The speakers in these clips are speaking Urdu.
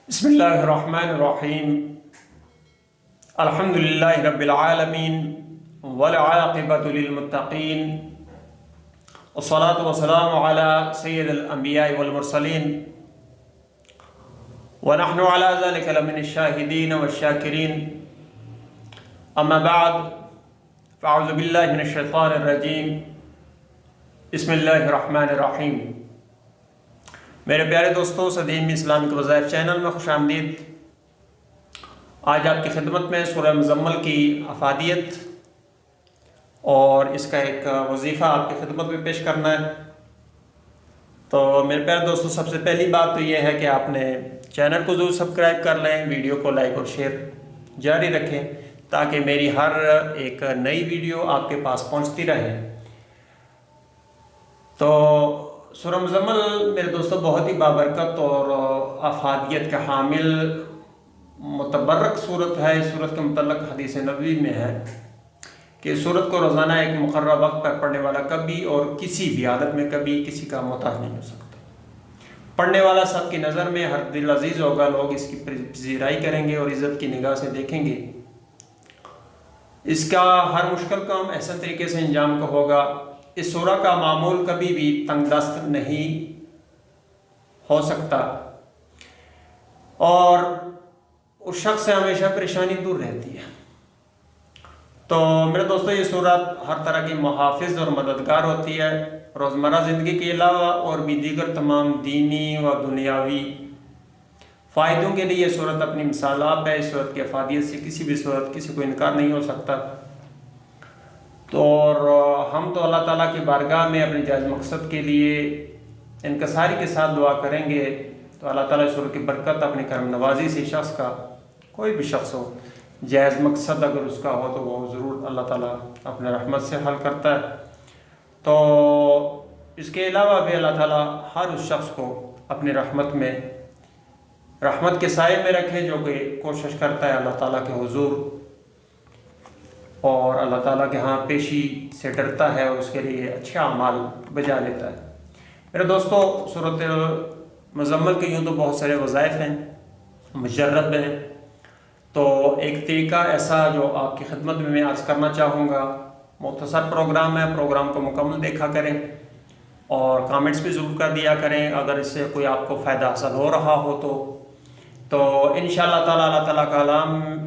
بسم الله الرحمن الرحيم. الحمد لله رب العالمين والعاقبة للمتقين والصلاة والسلام على سيد الأنبياء والمرسلين ونحن على ذلك لمن الشاهدين والشاكرين. أما بعد فأعوذ بالله من الشيطان الرجيم. بسم الله الرحمن الرحيم. میرے پیارے دوستوں، صدیم اسلامک وظائف چینل میں خوش آمدید۔ آج آپ کی خدمت میں سورہ مزمل کی افادیت اور اس کا ایک وظیفہ آپ کی خدمت میں پیش کرنا ہے۔ تو میرے پیارے دوستوں، سب سے پہلی بات تو یہ ہے کہ آپ نے چینل کو ضرور سبسکرائب کر لیں، ویڈیو کو لائک اور شیئر جاری رکھیں تاکہ میری ہر ایک نئی ویڈیو آپ کے پاس پہنچتی رہے۔ تو سورہ مزمل میرے دوستوں بہت ہی بابرکت اور افادیت کا حامل متبرک صورت ہے۔ اس صورت کے متعلق حدیث نبوی میں ہے کہ صورت کو روزانہ ایک مقررہ وقت پر پڑھنے والا کبھی اور کسی بھی حالت میں کبھی کسی کا محتاج نہیں ہو سکتا۔ پڑھنے والا سب کی نظر میں ہر دل عزیز ہوگا، لوگ اس کی پذیرائی کریں گے اور عزت کی نگاہ سے دیکھیں گے۔ اس کا ہر مشکل کام احسن طریقے سے انجام کا ہوگا۔ اس سورہ کا معمول کبھی بھی تنگ دست نہیں ہو سکتا اور اس شخص سے ہمیشہ پریشانی دور رہتی ہے۔ تو میرے دوستو، یہ سورت ہر طرح کی محافظ اور مددگار ہوتی ہے۔ روزمرہ زندگی کے علاوہ اور بھی دیگر تمام دینی و دنیاوی فائدوں کے لیے یہ سورت اپنی مثال آپ ہے۔ اس سورت کی افادیت سے کسی بھی صورت کسی کو انکار نہیں ہو سکتا۔ تو ہم تو اللہ تعالیٰ کی بارگاہ میں اپنے جائز مقصد کے لیے انکساری کے ساتھ دعا کریں گے تو اللہ تعالیٰ سورت کی برکت اپنی کرم نوازی سے شخص کا، کوئی بھی شخص ہو، جائز مقصد اگر اس کا ہو تو وہ ضرور اللہ تعالیٰ اپنے رحمت سے حل کرتا ہے۔ تو اس کے علاوہ بھی اللہ تعالیٰ ہر اس شخص کو اپنی رحمت کے سائے میں رکھے جو کہ کوشش کرتا ہے اللہ تعالیٰ کے حضور اور اللہ تعالیٰ کے ہاں پیشی سے ڈرتا ہے اور اس کے لیے اچھا اعمال بجا لیتا ہے۔ میرے دوستو، سورۃ مزمل کے یوں تو بہت سارے وظائف ہیں، مجرب ہیں۔ تو ایک طریقہ ایسا جو آپ کی خدمت میں عرض کرنا چاہوں گا، مختصر پروگرام ہے، پروگرام کو مکمل دیکھا کریں اور کامنٹس بھی ضرور کر دیا کریں اگر اس سے کوئی آپ کو فائدہ حاصل ہو رہا ہو تو انشاءاللہ تعالیٰ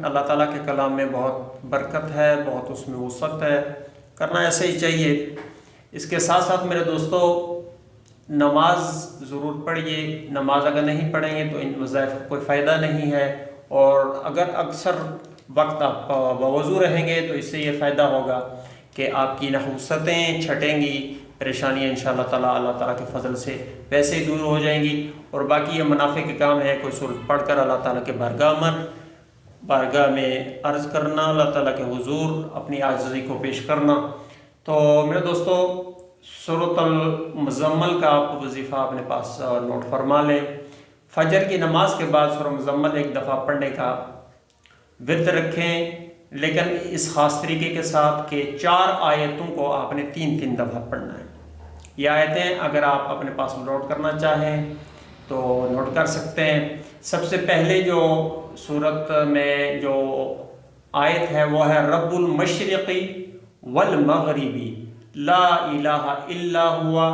اللہ تعالیٰ کے کلام میں بہت برکت ہے، بہت اس میں وسعت ہے، کرنا ایسے ہی چاہیے۔ اس کے ساتھ ساتھ میرے دوستو، نماز ضرور پڑھیے۔ نماز اگر نہیں پڑھیں گے تو ان وظائف کا کوئی فائدہ نہیں ہے، اور اگر اکثر وقت آپ بوضو رہیں گے تو اس سے یہ فائدہ ہوگا کہ آپ کی نحوستیں چھٹیں گی، پریشانیاں انشاءاللہ تعالیٰ اللہ تعالیٰ کے فضل سے ویسے ہی دور ہو جائیں گی، اور باقی یہ منافع کے کام ہے کوئی سورت پڑھ کر اللہ تعالیٰ کے بارگاہ میں عرض کرنا، اللہ تعالیٰ کے حضور اپنی عاجزی کو پیش کرنا۔ تو میرے دوستو، سورۃ المزمل کا آپ وظیفہ اپنے پاس نوٹ فرما لیں۔ فجر کی نماز کے بعد سورہ مزمل ایک دفعہ پڑھنے کا ورد رکھیں، لیکن اس خاص طریقے کے ساتھ کہ 4 آیتوں کو آپ نے 3 دفعہ پڑھنا ہے۔ یہ آیتیں اگر آپ اپنے پاس نوٹ کرنا چاہیں تو نوٹ کر سکتے ہیں۔ سب سے پہلے جو سورت میں جو آیت ہے وہ ہے رب المشرقی والمغربی لا الہ الا ہوا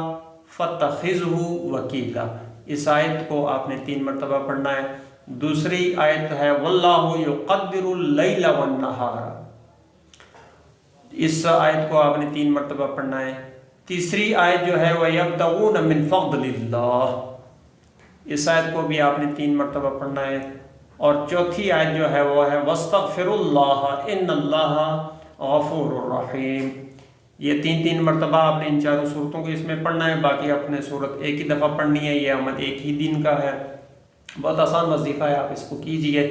فاتخذہ وکیلا۔ اس آیت کو آپ نے 3 مرتبہ پڑھنا ہے۔ دوسری آیت ہے واللہ یقدر اللیل والنہار، اس آیت کو آپ نے 3 مرتبہ پڑھنا ہے۔ تیسری آیت جو ہے وَيَبْتَغُونَ مِن فَضْلِ اللَّهِ، اس آیت کو بھی آپ نے 3 مرتبہ پڑھنا ہے۔ اور چوتھی آیت جو ہے وہ ہے وَاسْتَغْفِرُوا اللَّهَ إِنَّ اللَّهَ غَفُورٌ رَحِيمٌ۔ یہ 3 مرتبہ آپ نے ان چاروں صورتوں کو اس میں پڑھنا ہے۔ باقی اپنے صورت ایک ہی دفعہ پڑھنی ہے، یہ عمل ایک ہی دن کا ہے، بہت آسان وظیفہ ہے، آپ اس کو کیجئے۔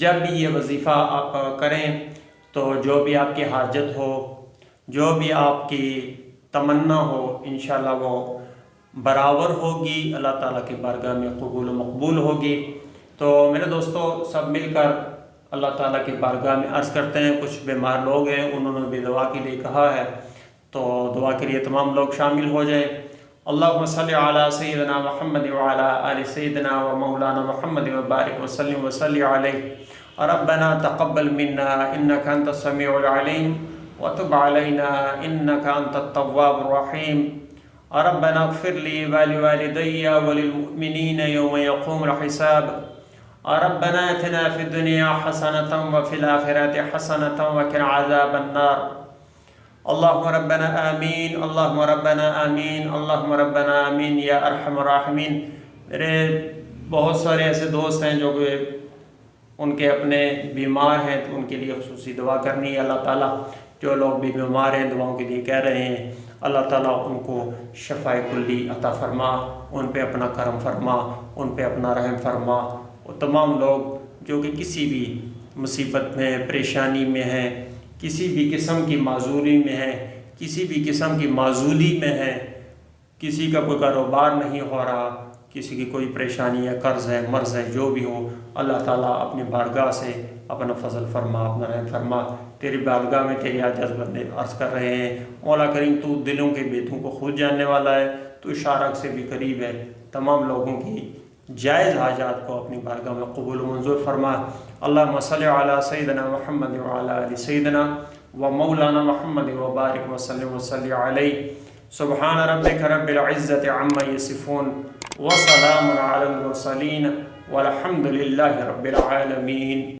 جب بھی یہ وظیفہ آپ کریں تو جو بھی آپ کی حاجت ہو، جو بھی آپ کی تمنا ہو، انشاءاللہ وہ برابر ہوگی، اللہ تعالیٰ کی بارگاہ میں قبول و مقبول ہوگی۔ تو میرے دوستو، سب مل کر اللہ تعالیٰ کی بارگاہ میں عرض کرتے ہیں۔ کچھ بیمار لوگ ہیں، انہوں نے بھی دعا کے لیے کہا ہے، تو دعا کے لیے تمام لوگ شامل ہو جائیں اللهم صل على سيدنا محمد وعلى آل سيدنا ومولانا محمد وبارك وسلم وصل عليه. ربنا تقبل منا إنك أنت السميع العليم وتب علينا إنك أنت التواب الرحيم. ربنا اغفر لي ولوالدي وللمؤمنين يوم يقوم الحساب. ربنا آتنا في الدنيا حسنة وفي الآخرة حسنة وقنا عذاب النار. اللهم ربنا آمین، اللهم ربنا آمین، اللهم ربنا آمین یا ارحم الراحمین۔ میرے بہت سارے ایسے دوست ہیں جو کہ ان کے اپنے بیمار ہیں تو ان کے لیے خصوصی دعا کرنی ہے۔ اللہ تعالیٰ جو لوگ بھی بیمار ہیں دعاؤں کے لیے کہہ رہے ہیں، اللہ تعالیٰ ان کو شفاء کلی عطا فرما، ان پہ اپنا کرم فرما، ان پہ اپنا رحم فرما۔ وہ تمام لوگ جو کہ کسی بھی مصیبت میں، پریشانی میں ہیں، کسی بھی قسم کی معذوری میں ہے، کسی بھی قسم کی معذولی میں ہے، کسی کا کوئی کاروبار نہیں ہو رہا، کسی کی کوئی پریشانی ہے، قرض ہے، مرض ہے، جو بھی ہو، اللہ تعالیٰ اپنی بارگاہ سے اپنا فضل فرما، اپنا رحم فرما۔ تیری بارگاہ میں تیری عاجز بندے عرض کر رہے ہیں، مولا کریم تو دلوں کے بیتوں کو خود جاننے والا ہے، تو شارک سے بھی قریب ہے۔ تمام لوگوں کی جائز حاجات کو اپنی بارگاہ میں قبول و منظور فرما۔ اللہم صلی علی سیدنا محمد وعلی آل سیدنا و مولانا محمد وبارک وسلم وصلی علیہ۔ سبحان ربک رب العزت عما یصفون وسلام علی المرسلین والحمد للہ رب العالمین۔